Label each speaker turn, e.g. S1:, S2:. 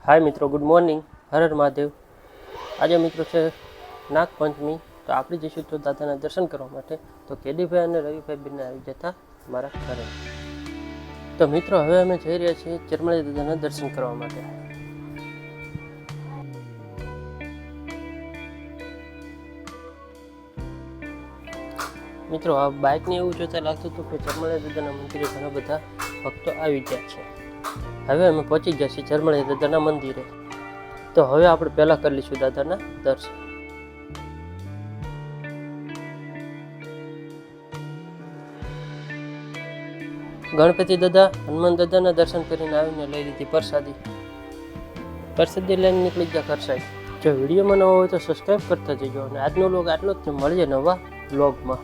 S1: હાય મિત્રો, good morning. Har Har Mahadev. આજે મિત્રો છે નાગપંચમી, તો આપણે જઈશું તો દાદાના દર્શન કરવા માટે. તો કેદીભાઈ અને રવિભાઈ બંને આવી જતા મારા ઘરે. તો મિત્રો હવે અમે જઈ રહ્યા છીએ ચરમળી દાદાના દર્શન કરવા માટે. મિત્રો આ બાઇકને એવું જોતા લાગતું હતું કે ચરમળી દાદાના મંદિરે ઘણા બધા ભક્તો આવી ગયા છે. હવે અમે પહોંચી ગયા છીએ ચરમળી દાદાના મંદિરે. તો હવે આપણે પહેલાં કરી લઈશું દાદાના દર્શન. ગણપતિ દાદા, હનુમાન દાદાના દર્શન કરીને આવીને લઈ લીધી પ્રસાદી લઈને નીકળી ગયા ઘર સાઈડ. જો વિડીયોમાં નવો હોય તો સબસ્ક્રાઈબ કરતા જજો. અને આજનો વ્લોગ આટલો જ, મળીએ નવા વ્લોગમાં.